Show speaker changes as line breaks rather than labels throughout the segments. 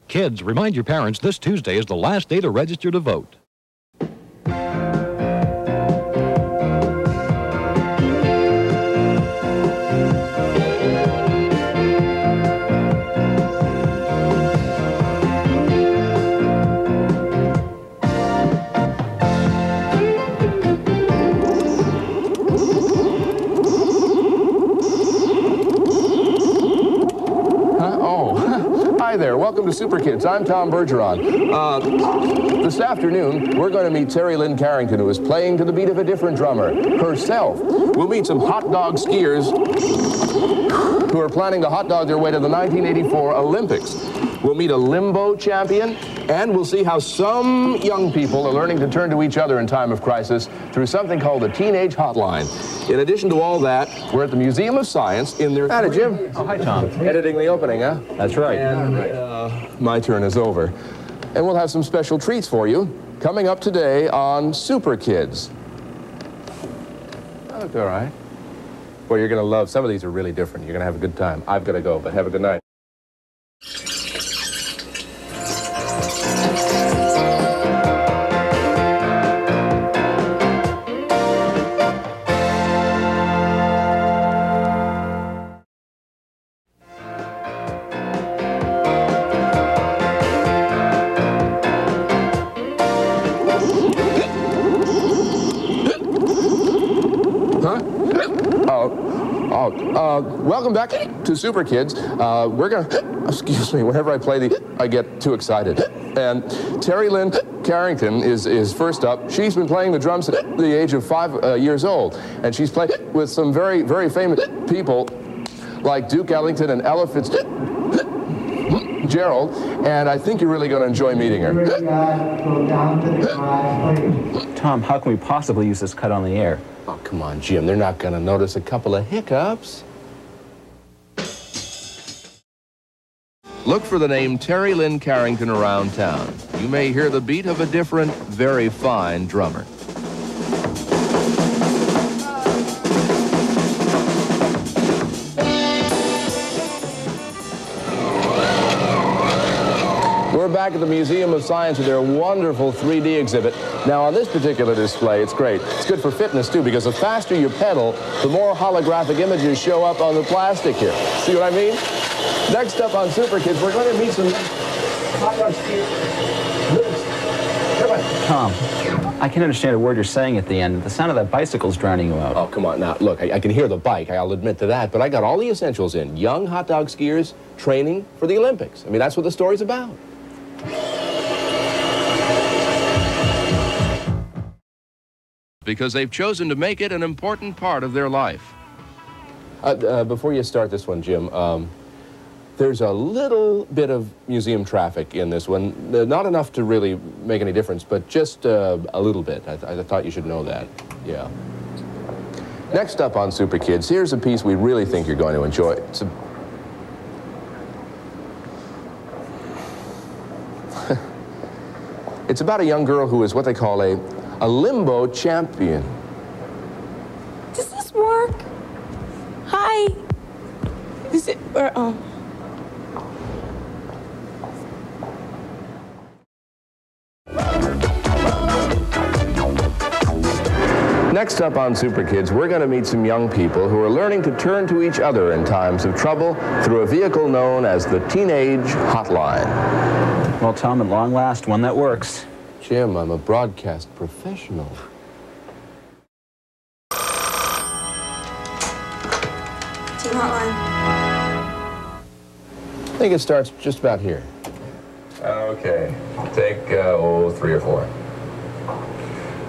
Kids, remind your parents this Tuesday is the last day to register to vote.
Hi there, welcome to SuperKids. I'm Tom Bergeron. This afternoon, we're going to meet Terry Lynn Carrington, who is playing to the beat of a different drummer, herself. We'll meet some hot dog skiers who are planning to hot dog their way to the 1984 Olympics. We'll meet a limbo champion, and we'll see how some young people are learning to turn to each other in time of crisis through something called the Teenage Hotline. In addition to all that, we're at the Museum of Science in their... Howdy, Jim.
Oh, hi, Tom.
Editing the opening, huh?
That's right.
And my turn is over. And we'll have some special treats for you coming up today on SuperKids. That looked all right. Well, you're going to love... Some of these are really different. You're going to have a good time. I've got to go, but have a good night. Welcome back to SuperKids. We're gonna, excuse me, whenever I play I get too excited. And Terry Lynn Carrington is first up. She's been playing the drums at the age of 5 years old. And she's played with some very, very famous people like Duke Ellington and Ella Fitzgerald. And I think you're really going to enjoy meeting her.
Tom, how can we possibly use this cut on the air?
Oh, come on, Jim. They're not going to notice a couple of hiccups. Look for the name Terry Lynn Carrington around town. You may hear the beat of a different, very fine drummer. We're back at the Museum of Science with their wonderful 3D exhibit. Now, on this particular display, it's great. It's good for fitness, too, because the faster you pedal, the more holographic images show up on the plastic here. See what I mean? Next up on SuperKids, we're going to meet some hot dog skiers.
Tom, I can't understand a word you're saying at the end. The sound of that bicycle's drowning you out.
Oh, come on. Now, look, I can hear the bike. I'll admit to that. But I got all the essentials in. Young hot dog skiers training for the Olympics. I mean, that's what the story's about. Because they've chosen to make it an important part of their life. Before you start this one, Jim, there's a little bit of museum traffic in this one. Not enough to really make any difference, but just a little bit. I thought you should know that. Yeah. Next up on SuperKids, here's a piece we really think you're going to enjoy. It's about a young girl who is what they call a limbo champion.
Does this work? Hi. Is it, oh.
Next up on SuperKids, we're going to meet some young people who are learning to turn to each other in times of trouble through a vehicle known as the Teenage Hotline.
Well, Tom, at long last, one that works.
Jim, I'm a broadcast professional.
Team Hotline.
I think it starts just about here. Okay, take, 3 or 4.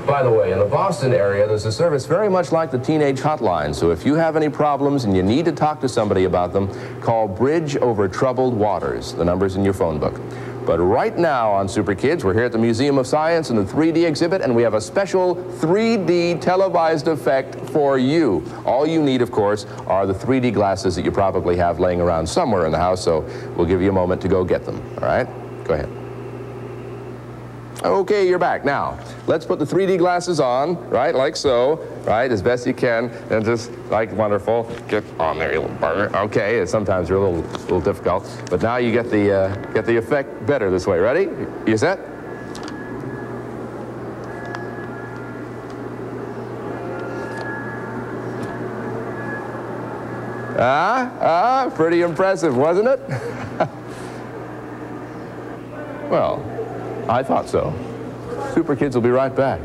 By the way, in the Boston area, there's a service very much like the Teenage Hotline. So if you have any problems and you need to talk to somebody about them, call Bridge Over Troubled Waters. The number's in your phone book. But right now on SuperKids, we're here at the Museum of Science in the 3D exhibit, and we have a special 3D televised effect for you. All you need, of course, are the 3D glasses that you probably have laying around somewhere in the house, so we'll give you a moment to go get them, all right? Go ahead. Okay, you're back. Now, let's put the 3D glasses on, right, like so, right, as best you can, and just, like, wonderful. Get on there, you little bugger. Okay, sometimes they're a little difficult, but now you get the effect better this way. Ready? You set? Pretty impressive, wasn't it? Well, I thought so. SuperKids will be right back.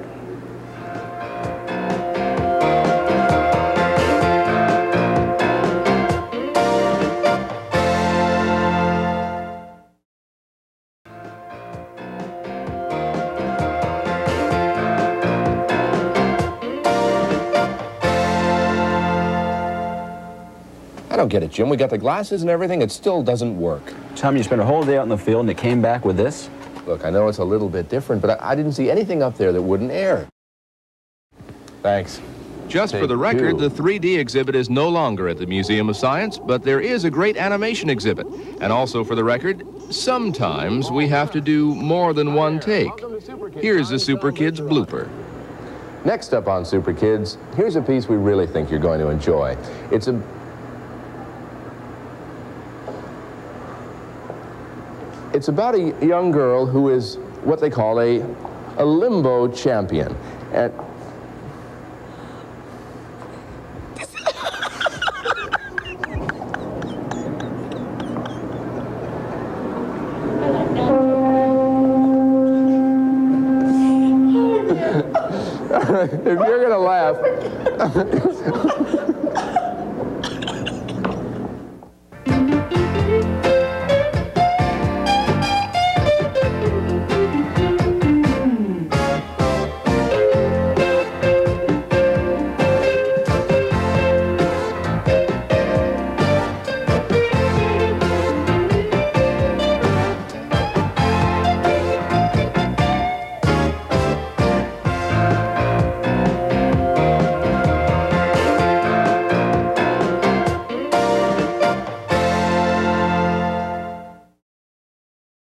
I don't get it, Jim. We got the glasses and everything. It still doesn't work.
Tom, you spent a whole day out in the field and it came back with this?
Look, I know it's a little bit different, but I didn't see anything up there that wouldn't air. Thanks.
Just for the record, the 3D exhibit is no longer at the Museum of Science, but there is a great animation exhibit. And also for the record, sometimes we have to do more than one take. Here's the SuperKids blooper.
Next up on SuperKids, here's a piece we really think you're going to enjoy. It's about a young girl who is what they call a limbo champion. And if you're gonna laugh,